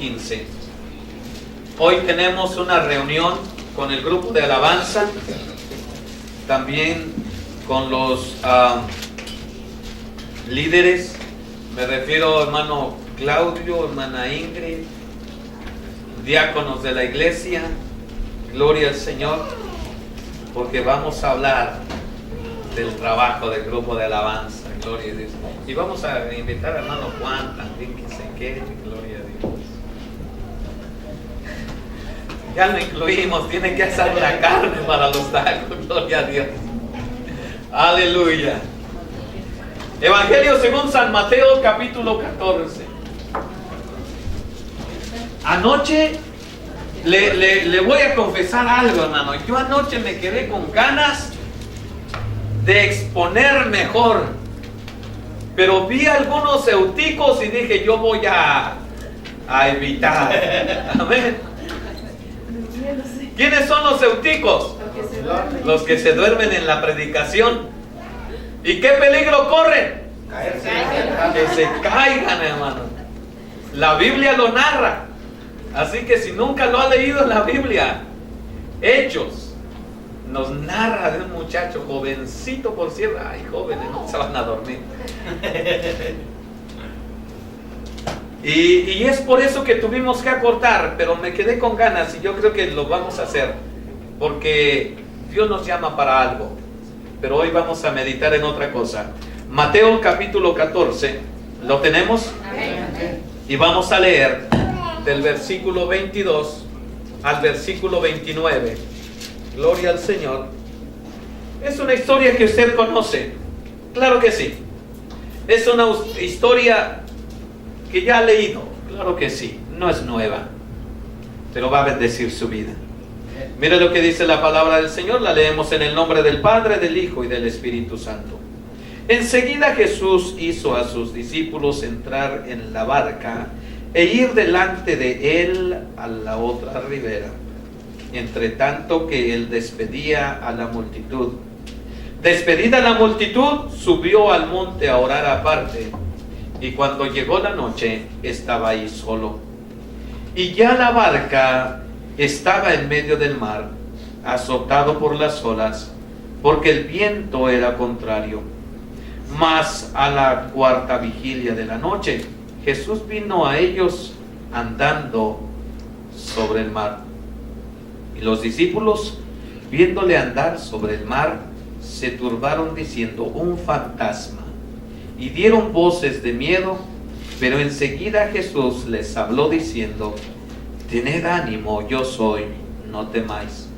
15. Hoy tenemos una reunión con el grupo de alabanza, también con los líderes. Me refiero hermano Claudio, hermana Ingrid, diáconos de la iglesia. Gloria al Señor, porque vamos a hablar del trabajo del grupo de alabanza. Gloria a Dios. Y vamos a invitar al hermano Juan también que se quede. Gloria a Dios. Ya lo incluimos, tiene que hacer la carne para los tacos. Gloria a Dios. Aleluya. Evangelio según San Mateo, capítulo 14. Anoche le voy a confesar algo, hermano. Yo anoche me quedé con ganas de exponer mejor, pero vi algunos euticos y dije, yo voy a evitar. Amén. ¿Quiénes son los euticos? Los que se duermen en la predicación. ¿Y qué peligro corren? Que se caigan, hermano. La Biblia lo narra. Así que si nunca lo ha leído en la Biblia, Hechos nos narra de un muchacho jovencito, por cierto. Ay, jóvenes, no se van a dormir. Y es por eso que tuvimos que acortar, pero me quedé con ganas y yo creo que lo vamos a hacer, porque Dios nos llama para algo. Pero hoy vamos a meditar en otra cosa. Mateo capítulo 14, ¿lo tenemos? Amén. Y vamos a leer del versículo 22 al versículo 29. Gloria al Señor. Es una historia que usted conoce, claro que sí. Es una historia que ya ha leído, claro que sí. No es nueva, pero va a bendecir su vida. Mira lo que dice la palabra del Señor. La leemos en el nombre del Padre, del Hijo y del Espíritu Santo. Enseguida Jesús hizo a sus discípulos entrar en la barca e ir delante de él a la otra ribera, entre tanto que él despedía a la multitud. Despedida la multitud, subió al monte a orar aparte, y cuando llegó la noche, estaba ahí solo. Y ya la barca estaba en medio del mar, azotado por las olas, porque el viento era contrario. Mas a la cuarta vigilia de la noche, Jesús vino a ellos andando sobre el mar. Y los discípulos, viéndole andar sobre el mar, se turbaron diciendo, un fantasma. Y dieron voces de miedo, pero enseguida Jesús les habló diciendo, tened ánimo, yo soy, no temáis.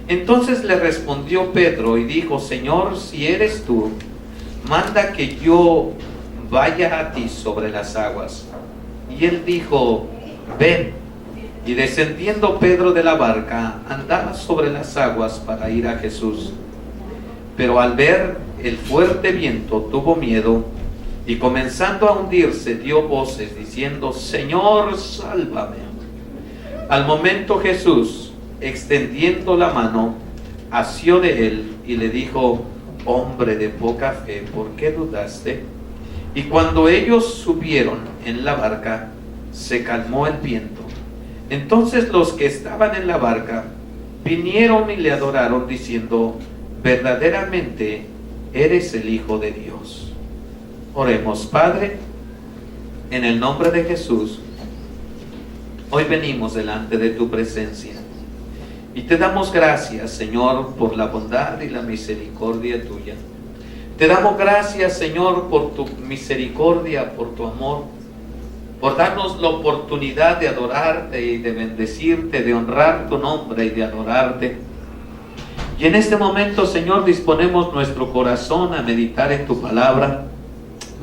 Entonces le respondió Pedro y dijo, Señor, si eres tú, manda que yo vaya a ti sobre las aguas. Y él dijo, ven. Y descendiendo Pedro de la barca, andaba sobre las aguas para ir a Jesús. Pero al ver el fuerte viento tuvo miedo, y comenzando a hundirse dio voces diciendo, Señor, sálvame. Al momento Jesús, extendiendo la mano, asió de él y le dijo, hombre de poca fe, ¿por qué dudaste? Y cuando ellos subieron en la barca, se calmó el viento. Entonces los que estaban en la barca vinieron y le adoraron diciendo, verdaderamente eres el Hijo de Dios. Oremos. Padre, en el nombre de Jesús, hoy venimos delante de tu presencia y te damos gracias, Señor, por la bondad y la misericordia tuya. Te damos gracias, Señor, por tu misericordia, por tu amor, por darnos la oportunidad de adorarte y de bendecirte, de honrar tu nombre y de adorarte. Y en este momento, Señor, disponemos nuestro corazón a meditar en tu palabra.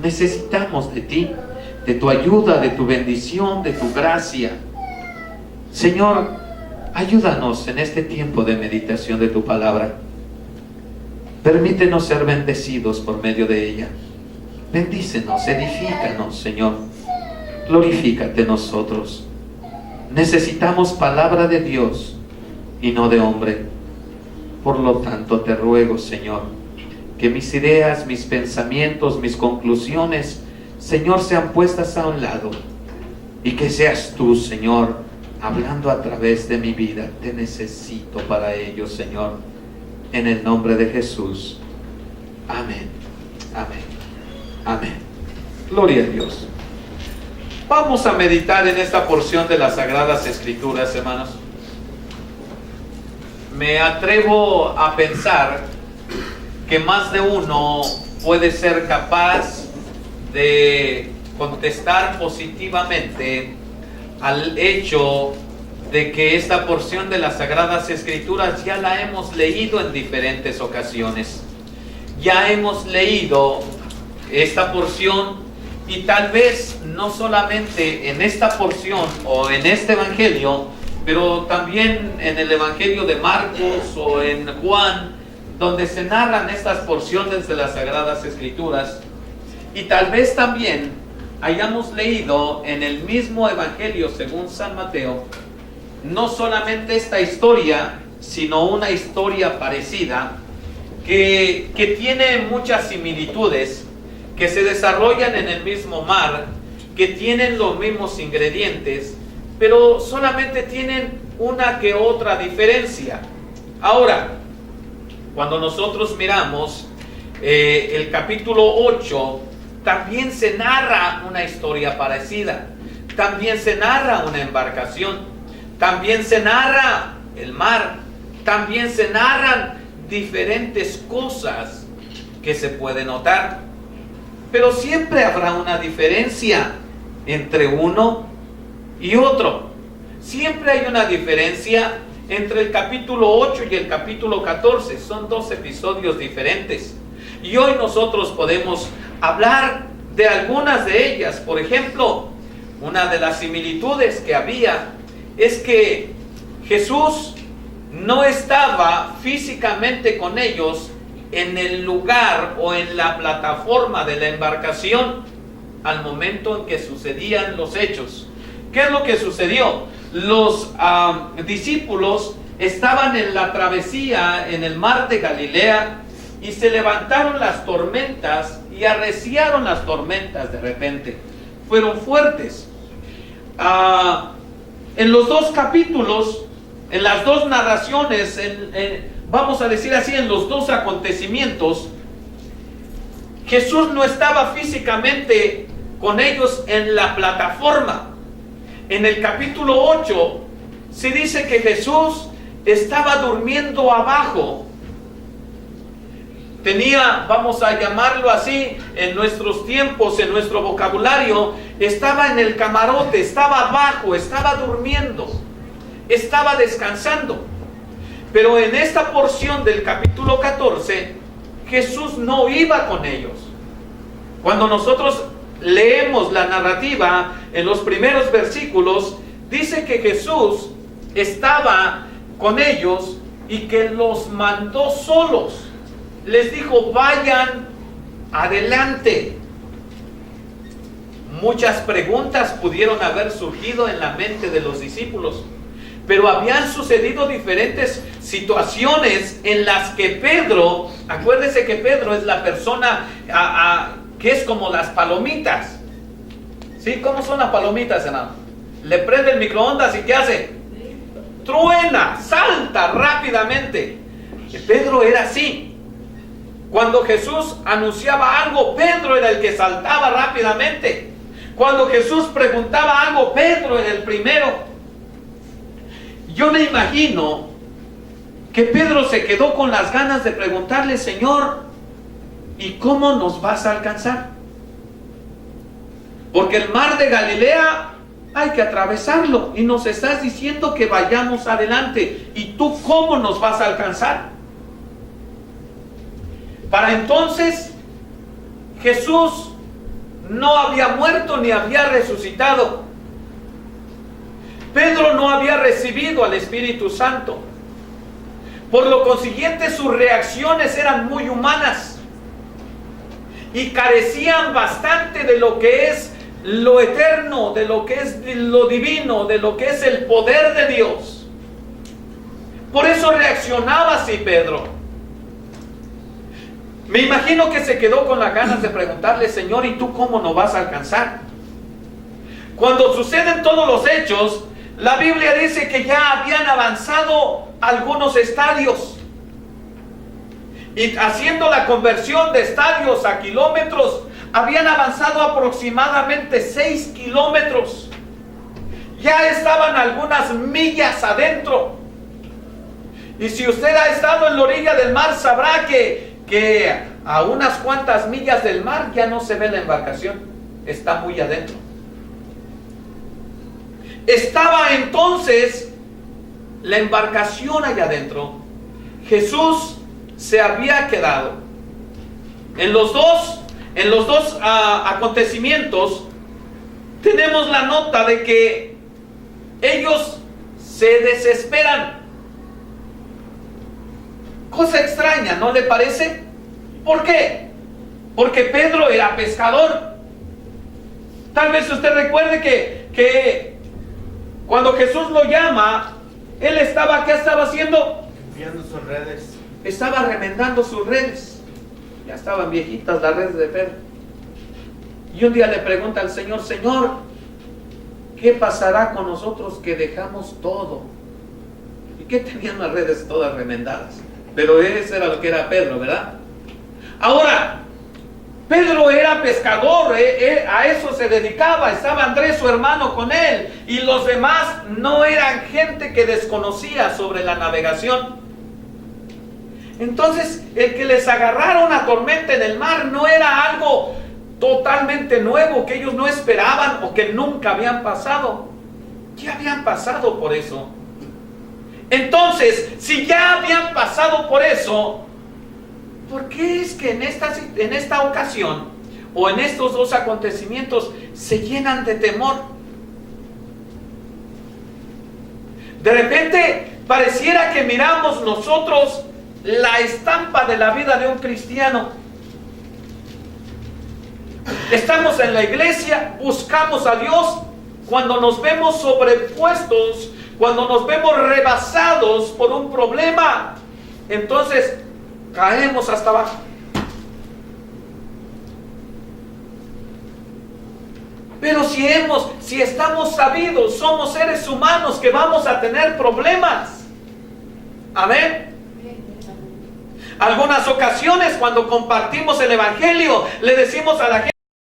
Necesitamos de ti, de tu ayuda, de tu bendición, de tu gracia. Señor, ayúdanos en este tiempo de meditación de tu palabra. Permítenos ser bendecidos por medio de ella. Bendícenos, edifícanos, Señor. Glorifícate en nosotros. Necesitamos palabra de Dios y no de hombre. Por lo tanto, te ruego, Señor, que mis ideas, mis pensamientos, mis conclusiones, Señor, sean puestas a un lado y que seas tú, Señor, hablando a través de mi vida. Te necesito para ello, Señor, en el nombre de Jesús. Amén, amén, amén. Gloria a Dios. Vamos a meditar en esta porción de las Sagradas Escrituras, hermanos. Me atrevo a pensar que más de uno puede ser capaz de contestar positivamente al hecho de que esta porción de las Sagradas Escrituras ya la hemos leído en diferentes ocasiones. Ya hemos leído esta porción, y tal vez no solamente en esta porción o en este evangelio, pero también en el evangelio de Marcos o en Juan, donde se narran estas porciones de las Sagradas Escrituras. Y tal vez también hayamos leído en el mismo evangelio según San Mateo, no solamente esta historia, sino una historia parecida que tiene muchas similitudes, que se desarrollan en el mismo mar, que tienen los mismos ingredientes, pero solamente tienen una que otra diferencia. Ahora, cuando nosotros miramos el capítulo 8, también se narra una historia parecida. También se narra una embarcación. También se narra el mar. También se narran diferentes cosas que se puede notar. Pero siempre habrá una diferencia entre uno y otro. Siempre hay una diferencia entre el capítulo 8 y el capítulo 14. Son dos episodios diferentes. Y hoy nosotros podemos hablar de algunas de ellas. Por ejemplo, una de las similitudes que había es que Jesús no estaba físicamente con ellos en el lugar o en la plataforma de la embarcación al momento en que sucedían los hechos. ¿Qué es lo que sucedió? Los discípulos estaban en la travesía en el mar de Galilea y se levantaron las tormentas y arreciaron las tormentas de repente. Fueron fuertes. En los dos capítulos, en las dos narraciones, vamos a decir así, en los dos acontecimientos, Jesús no estaba físicamente con ellos en la plataforma. En el capítulo 8 se dice que Jesús estaba durmiendo abajo. Tenía, vamos a llamarlo así, en nuestros tiempos, en nuestro vocabulario, estaba en el camarote, estaba abajo, estaba durmiendo, estaba descansando. Pero en esta porción del capítulo 14, Jesús no iba con ellos. Cuando nosotros leemos la narrativa en los primeros versículos, dice que Jesús estaba con ellos y que los mandó solos. Les dijo, vayan adelante. Muchas preguntas pudieron haber surgido en la mente de los discípulos, pero habían sucedido diferentes situaciones en las que Pedro, acuérdese que Pedro es la persona que es como las palomitas. ¿Sí? ¿Cómo son las palomitas, hermano? Le prende el microondas y ¿qué hace? Truena, salta rápidamente. Pedro era así. Cuando Jesús anunciaba algo, Pedro era el que saltaba rápidamente. Cuando Jesús preguntaba algo, Pedro era el primero. Yo me imagino que Pedro se quedó con las ganas de preguntarle, Señor, ¿y cómo nos vas a alcanzar? Porque el mar de Galilea hay que atravesarlo y nos estás diciendo que vayamos adelante. ¿Y tú cómo nos vas a alcanzar? Para entonces, Jesús no había muerto ni había resucitado. Pedro no había recibido al Espíritu Santo. Por lo consiguiente, sus reacciones eran muy humanas y carecían bastante de lo que es lo eterno, de lo que es lo divino, de lo que es el poder de Dios. Por eso reaccionaba así Pedro. Me imagino que se quedó con las ganas de preguntarle, Señor, ¿y tú cómo nos vas a alcanzar? Cuando suceden todos los hechos, la Biblia dice que ya habían avanzado algunos estadios. Y haciendo la conversión de estadios a kilómetros, habían avanzado aproximadamente 6 kilómetros. Ya estaban algunas millas adentro. Y si usted ha estado en la orilla del mar, sabrá que a unas cuantas millas del mar ya no se ve la embarcación. Está muy adentro. Estaba entonces la embarcación allá adentro. Jesús se había quedado. En los dos acontecimientos tenemos la nota de que ellos se desesperan. Cosa extraña, ¿no le parece? ¿Por qué? Porque Pedro era pescador. Tal vez usted recuerde que cuando Jesús lo llama, él estaba, ¿qué estaba haciendo? Limpiando sus redes. Estaba remendando sus redes. Ya estaban viejitas las redes de Pedro. Y un día le pregunta al Señor: Señor, ¿qué pasará con nosotros que dejamos todo? ¿Y qué tenían las redes todas remendadas? Pero ese era lo que era Pedro, ¿verdad? Ahora, Pedro era pescador, a eso se dedicaba. Estaba Andrés, su hermano, con él. Y los demás no eran gente que desconocía sobre la navegación. Entonces, el que les agarrara una tormenta en el mar no era algo totalmente nuevo, que ellos no esperaban o que nunca habían pasado. Ya habían pasado por eso. Entonces, si ya habían pasado por eso, ¿por qué es que en esta ocasión o en estos dos acontecimientos se llenan de temor? De repente pareciera que miramos nosotros la estampa de la vida de un cristiano. Estamos en la iglesia, buscamos a Dios. Cuando nos vemos sobrepuestos, cuando nos vemos rebasados por un problema, entonces caemos hasta abajo. Pero si estamos sabidos, somos seres humanos que vamos a tener problemas. Amén. Algunas ocasiones cuando compartimos el evangelio, le decimos a la gente: